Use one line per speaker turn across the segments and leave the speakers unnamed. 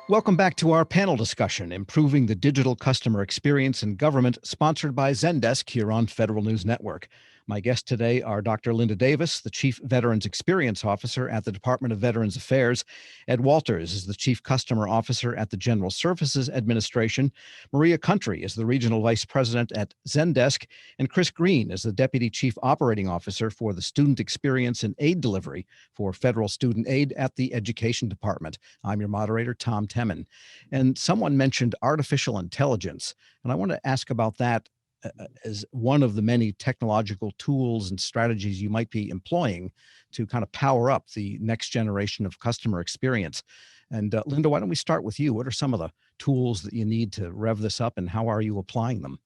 Welcome back to our panel discussion, Improving the Digital Customer Experience in Government, sponsored by Zendesk here on Federal News Network. My guests today are Dr. Linda Davis, the Chief Veterans Experience Officer at the Department of Veterans Affairs. Ed Walters is the Chief Customer Officer at the General Services Administration. Maria Country is the Regional Vice President at Zendesk. And Chris Green is the Deputy Chief Operating Officer for the Student Experience and Aid Delivery for Federal Student Aid at the Education Department. I'm your moderator, Tom Temin. And someone mentioned artificial intelligence, and I want to ask about that as one of the many technological tools and strategies you might be employing to kind of power up the next generation of customer experience. And Linda, why don't we start with you? What are some of the tools that you need to rev this up, and how are you applying them?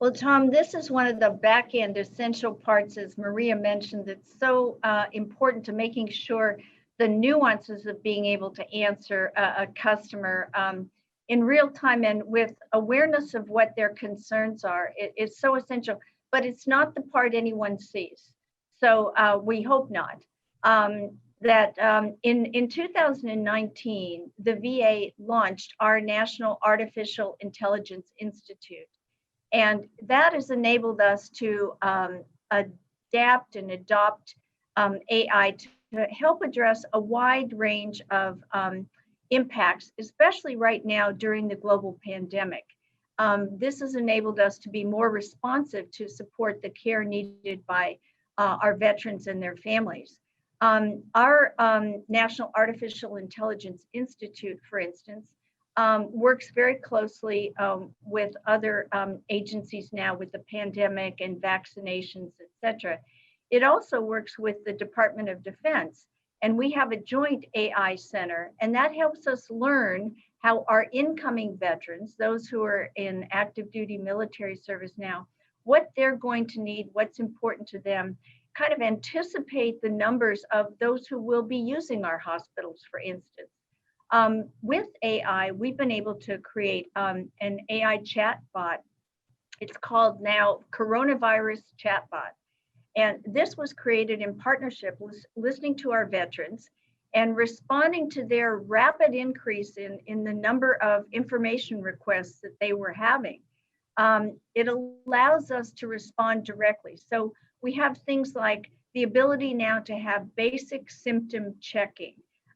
Well, Tom, this is one of the back end essential parts, as Maria mentioned, that's so important to making sure the nuances of being able to answer a customer in real time and with awareness of what their concerns are. It's so essential, but it's not the part anyone sees. So we hope not. In 2019, the VA launched our National Artificial Intelligence Institute. And that has enabled us to adapt and adopt AI to help address a wide range of impacts, especially right now during the global pandemic. This has enabled us to be more responsive to support the care needed by our veterans and their families. Our National Artificial Intelligence Institute, for instance, works very closely with other agencies now with the pandemic and vaccinations, et cetera. It also works with the Department of Defense, and we have a joint AI center, and that helps us learn how our incoming veterans, those who are in active duty military service now, what they're going to need, what's important to them, kind of anticipate the numbers of those who will be using our hospitals, for instance. With AI, we've been able to create an AI chatbot. It's called now Coronavirus Chatbot. And this was created in partnership with listening to our veterans and responding to their rapid increase in the number of information requests that they were having. It allows us to respond directly. So we have things like the ability now to have basic symptom checking.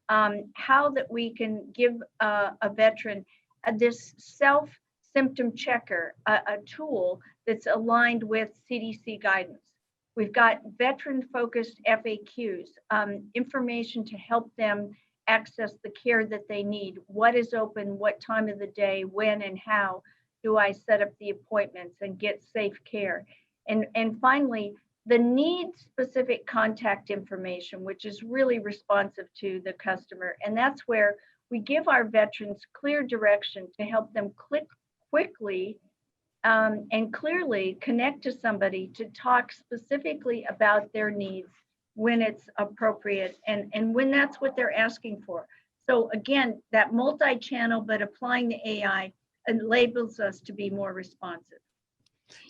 How that we can give a veteran this self-symptom checker, a tool that's aligned with CDC guidance. We've got veteran-focused FAQs, information to help them access the care that they need. What is open, what time of the day, when and how do I set up the appointments and get safe care? And finally, the need-specific contact information, which is really responsive to the customer. And that's where we give our veterans clear direction to help them click quickly and clearly connect to somebody to talk specifically about their needs when it's appropriate and when that's what they're asking for. So again, that multi-channel, but applying the AI enables us to be more responsive.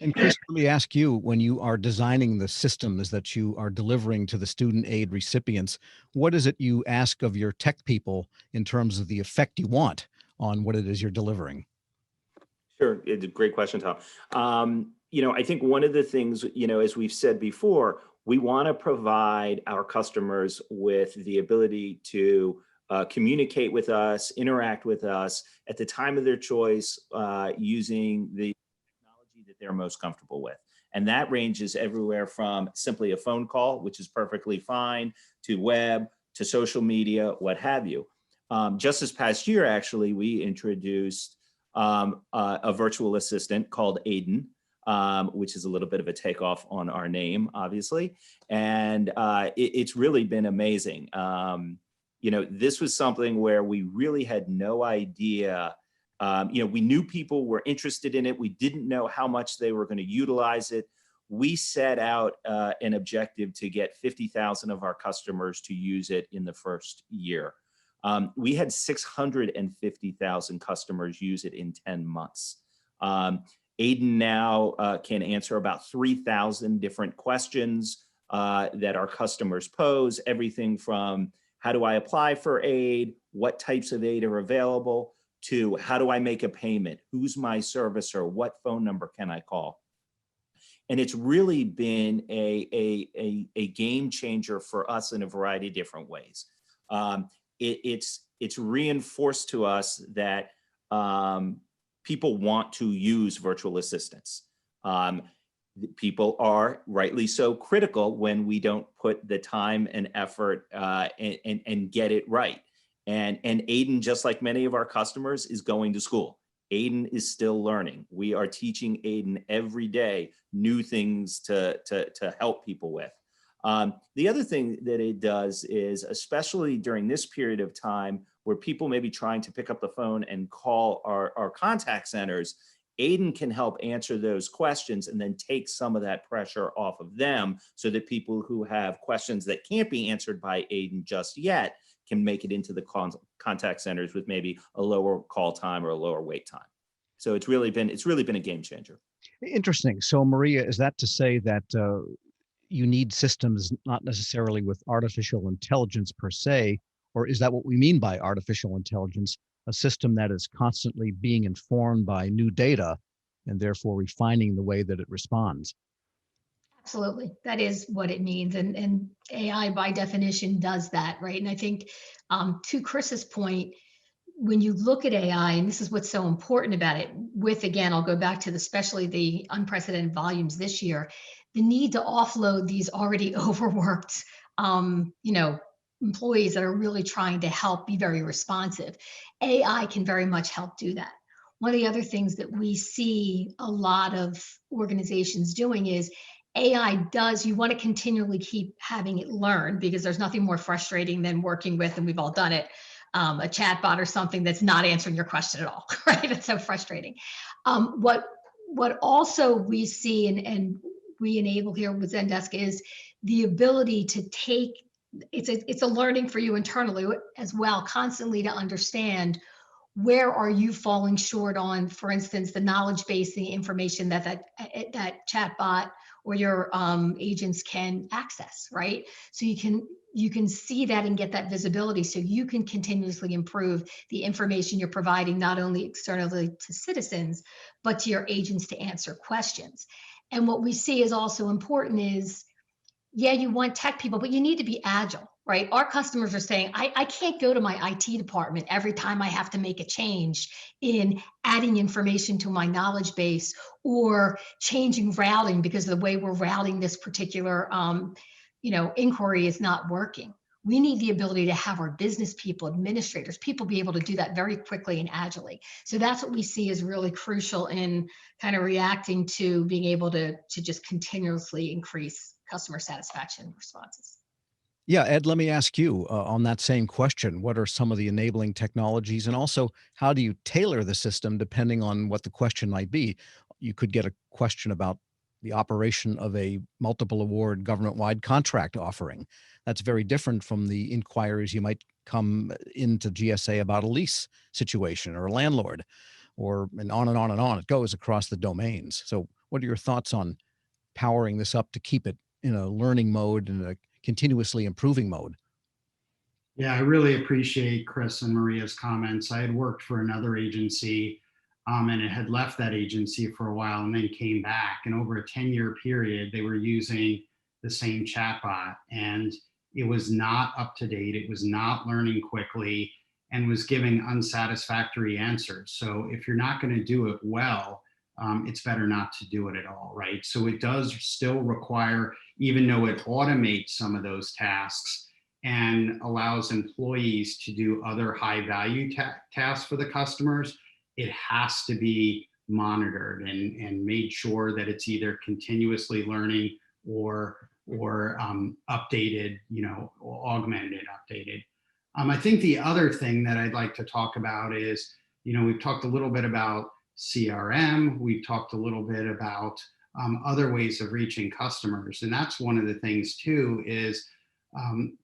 And Chris, let me ask you, when you are designing the systems that you are delivering to the student aid recipients, what is it you ask of your tech people in terms of the effect you want on what it is you're delivering?
Sure, it's a great question, Tom. I think one of the things, as we've said before, we want to provide our customers with the ability to communicate with us, interact with us at the time of their choice using the that they're most comfortable with. And that ranges everywhere from simply a phone call, which is perfectly fine, to web, to social media, what have you. Just this past year, actually, we introduced a virtual assistant called Aiden, which is a little bit of a takeoff on our name, obviously. And it's really been amazing. This was something where we really had no idea. We knew people were interested in it. We didn't know how much they were going to utilize it. We set out an objective to get 50,000 of our customers to use it in the first year. We had 650,000 customers use it in 10 months. Aiden now can answer about 3,000 different questions that our customers pose, everything from how do I apply for aid, what types of aid are available, to how do I make a payment, who's my servicer, what phone number can I call. And it's really been a game changer for us in a variety of different ways. It's reinforced to us that people want to use virtual assistants. People are rightly so critical when we don't put the time and effort and get it right. And Aiden, just like many of our customers, is going to school. Aiden is still learning. We are teaching Aiden every day new things to help people with. The other thing that it does is, especially during this period of time where people may be trying to pick up the phone and call our contact centers, Aiden can help answer those questions and then take some of that pressure off of them, so that people who have questions that can't be answered by Aiden just yet can make it into the contact centers with maybe a lower call time or a lower wait time. So it's really been a game changer.
Interesting. So, Maria, is that to say that you need systems not necessarily with artificial intelligence per se, or is that what we mean by artificial intelligence? A system that is constantly being informed by new data and therefore refining the way that it responds?
Absolutely. That is what it means. And AI by definition does that, right? And I think to Chris's point, when you look at AI, and this is what's so important about it, with, again, I'll go back to especially the unprecedented volumes this year, the need to offload these already overworked, employees that are really trying to help be very responsive. AI can very much help do that. One of the other things that we see a lot of organizations doing is AI does, you want to continually keep having it learn, because there's nothing more frustrating than working with, and we've all done it, a chatbot or something that's not answering your question at all, right? It's so frustrating. What also we see and we enable here with Zendesk is the ability to take, it's a learning for you internally as well, constantly to understand where are you falling short on, for instance, the knowledge base, the information that chatbot or your agents can access, right? So you can see that and get that visibility, so you can continuously improve the information you're providing, not only externally to citizens, but to your agents to answer questions. And what we see is also important is, yeah, you want tech people, but you need to be agile, right? Our customers are saying, I can't go to my IT department every time I have to make a change in adding information to my knowledge base or changing routing because the way we're routing this particular inquiry is not working. We need the ability to have our business people, administrators, people be able to do that very quickly and agilely. So that's what we see as really crucial in kind of reacting to being able to just continuously increase customer satisfaction responses.
Yeah, Ed, let me ask you on that same question. What are some of the enabling technologies? And also, how do you tailor the system depending on what the question might be? You could get a question about the operation of a multiple award government-wide contract offering. That's very different from the inquiries you might come into GSA about a lease situation or a landlord, and on and on and on. It goes across the domains. So what are your thoughts on powering this up to keep it in a learning mode and a continuously improving mode?
Yeah, I really appreciate Chris and Maria's comments. I had worked for another agency and it had left that agency for a while and then came back. And over a 10-year period, they were using the same chatbot, and it was not up to date. It was not learning quickly and was giving unsatisfactory answers. So if you're not going to do it well, it's better not to do it at all, right? So it does still require, even though it automates some of those tasks and allows employees to do other high value tasks for the customers, it has to be monitored and made sure that it's either continuously learning or updated, augmented and updated. I think the other thing that I'd like to talk about is, we've talked a little bit about CRM, we've talked a little bit about other ways of reaching customers. And that's one of the things too is,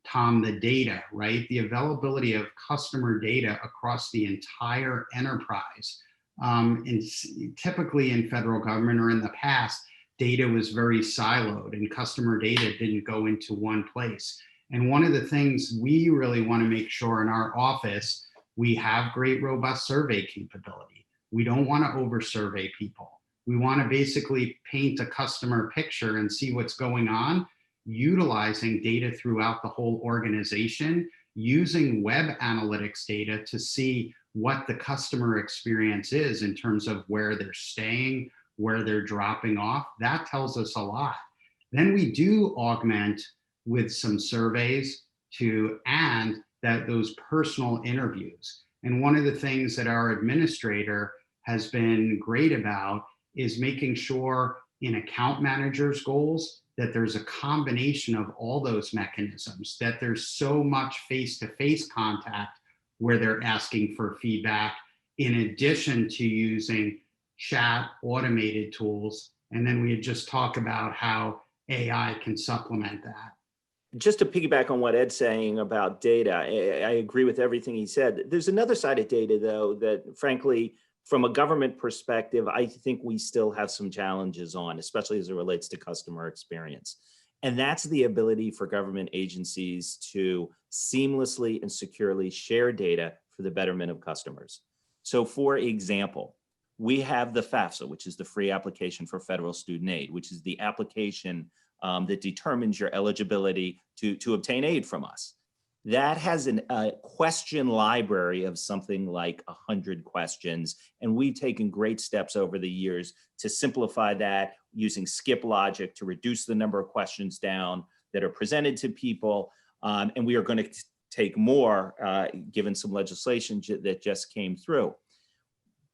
Tom, the data, right? The availability of customer data across the entire enterprise. And typically in federal government or in the past, data was very siloed and customer data didn't go into one place. And one of the things we really want to make sure in our office, we have great, robust survey capability. We don't want to over survey people. We want to basically paint a customer picture and see what's going on, utilizing data throughout the whole organization, using web analytics data to see what the customer experience is in terms of where they're staying, where they're dropping off. That tells us a lot. Then we do augment with some surveys and those personal interviews. And one of the things that our administrator has been great about is making sure in account managers' goals that there's a combination of all those mechanisms, that there's so much face-to-face contact where they're asking for feedback, in addition to using chat automated tools. And then we had just talked about how AI can supplement that.
Just to piggyback on what Ed's saying about data, I agree with everything he said. There's another side of data, though, that frankly, from a government perspective, I think we still have some challenges on, especially as it relates to customer experience. And that's the ability for government agencies to seamlessly and securely share data for the betterment of customers. So for example, we have the FAFSA, which is the free application for federal student aid, which is the application that determines your eligibility to obtain aid from us. That has a question library of something like 100 questions. And we've taken great steps over the years to simplify that using skip logic to reduce the number of questions down that are presented to people. And we are going to take more, given some legislation that just came through.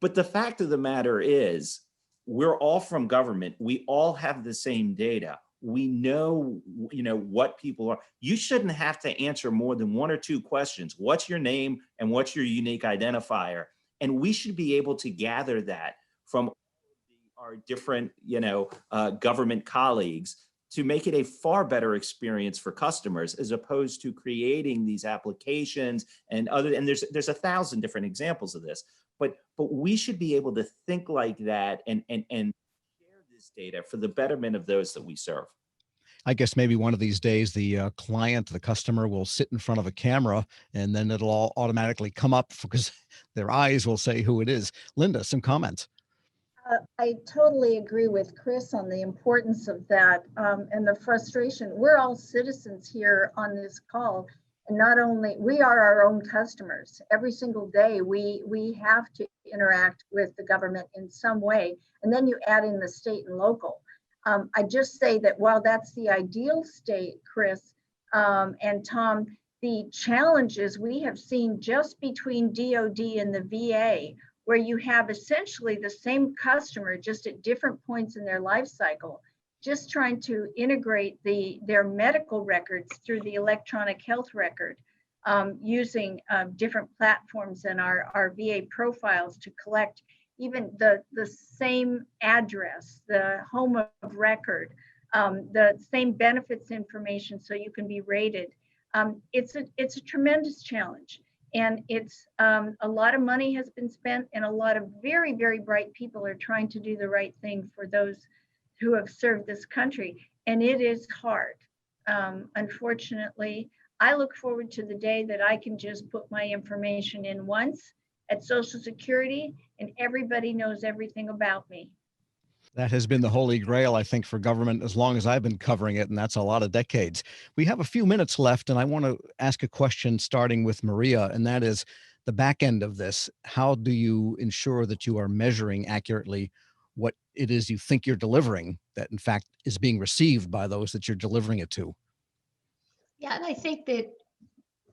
But the fact of the matter is, we're all from government. We all have the same data. We know, what people are. You shouldn't have to answer more than 1 or 2 questions. What's your name and what's your unique identifier? And we should be able to gather that from our different, government colleagues to make it a far better experience for customers, as opposed to creating these applications and there's 1,000 different examples of this. But we should be able to think like that and share this data for the betterment of those that we serve.
I guess maybe one of these days, the the customer will sit in front of a camera and then it'll all automatically come up because their eyes will say who it is. Linda, some comments.
I totally agree with Chris on the importance of that and the frustration. We're all citizens here on this call. And not only, we are our own customers. Every single day, we have to interact with the government in some way. And then you add in the state and local. I just say that while that's the ideal state, Chris and Tom, the challenges we have seen just between DoD and the VA, where you have essentially the same customer just at different points in their life cycle, just trying to integrate their medical records through the electronic health record using different platforms and our VA profiles to collect even the same address, the home of record, the same benefits information so you can be rated. It's a tremendous challenge. And it's a lot of money has been spent and a lot of very, very bright people are trying to do the right thing for those who have served this country. And it is hard. Unfortunately, I look forward to the day that I can just put my information in once at Social Security and everybody knows everything about me.
That has been the holy grail, I think, for government as long as I've been covering it, and that's a lot of decades. We have a few minutes left, and I want to ask a question starting with Maria, and that is the back end of this. How do you ensure that you are measuring accurately what it is you think you're delivering that, in fact, is being received by those that you're delivering it to?
Yeah, and I think that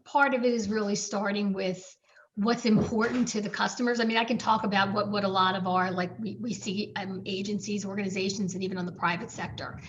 part of it is really starting with what's important to the customers. I mean, I can talk about what a lot of our, like we see agencies, organizations, and even on the private sector.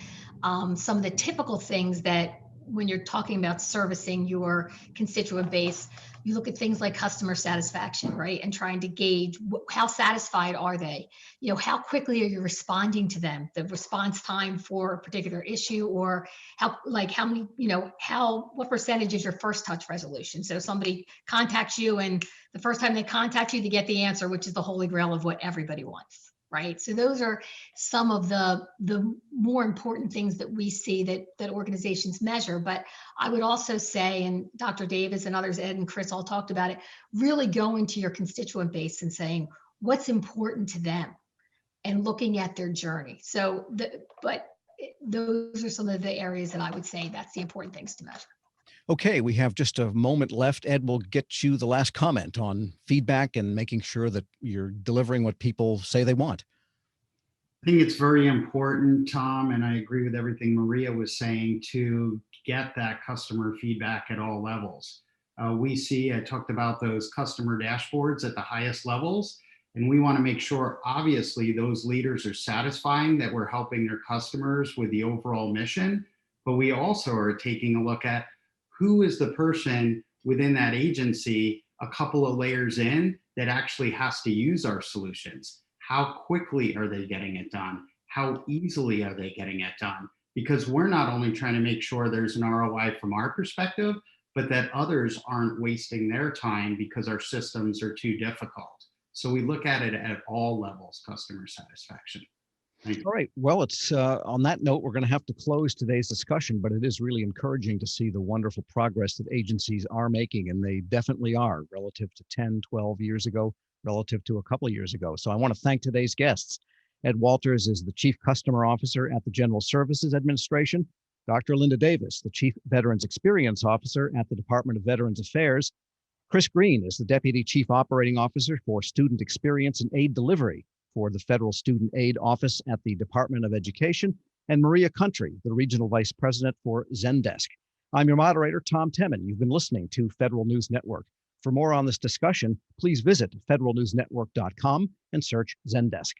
Some of the typical things that when you're talking about servicing your constituent base, you look at things like customer satisfaction, right? And trying to gauge how satisfied are they? How quickly are you responding to them? The response time for a particular issue, or what percentage is your first touch resolution? So somebody contacts you and the first time they contact you, they get the answer, which is the holy grail of what everybody wants. right? So those are some of the more important things that we see that organizations measure. But I would also say, and Dr. Davis and others, Ed and Chris all talked about it, really going to your constituent base and saying what's important to them and looking at their journey. So those are some of the areas that I would say that's the important things to measure.
Okay, we have just a moment left. Ed will get you the last comment on feedback and making sure that you're delivering what people say they want.
I think it's very important, Tom, and I agree with everything Maria was saying, to get that customer feedback at all levels. I talked about those customer dashboards at the highest levels, and we want to make sure, obviously, those leaders are satisfying that we're helping their customers with the overall mission, but we also are taking a look at who is the person within that agency a couple of layers in that actually has to use our solutions. How quickly are they getting it done? How easily are they getting it done? Because we're not only trying to make sure there's an ROI from our perspective, but that others aren't wasting their time because our systems are too difficult. So we look at it at all levels, customer satisfaction.
All right. Well, it's on that note, we're going to have to close today's discussion, but it is really encouraging to see the wonderful progress that agencies are making, and they definitely are relative to 10, 12 years ago, relative to a couple of years ago. So I want to thank today's guests. Ed Walters is the Chief Customer Officer at the General Services Administration. Dr. Linda Davis, the Chief Veterans Experience Officer at the Department of Veterans Affairs. Chris Green is the Deputy Chief Operating Officer for Student Experience and Aid Delivery for the Federal Student Aid Office at the Department of Education, and Maria Country, the Regional Vice President for Zendesk. I'm your moderator, Tom Temin. You've been listening to Federal News Network. For more on this discussion, please visit federalnewsnetwork.com and search Zendesk.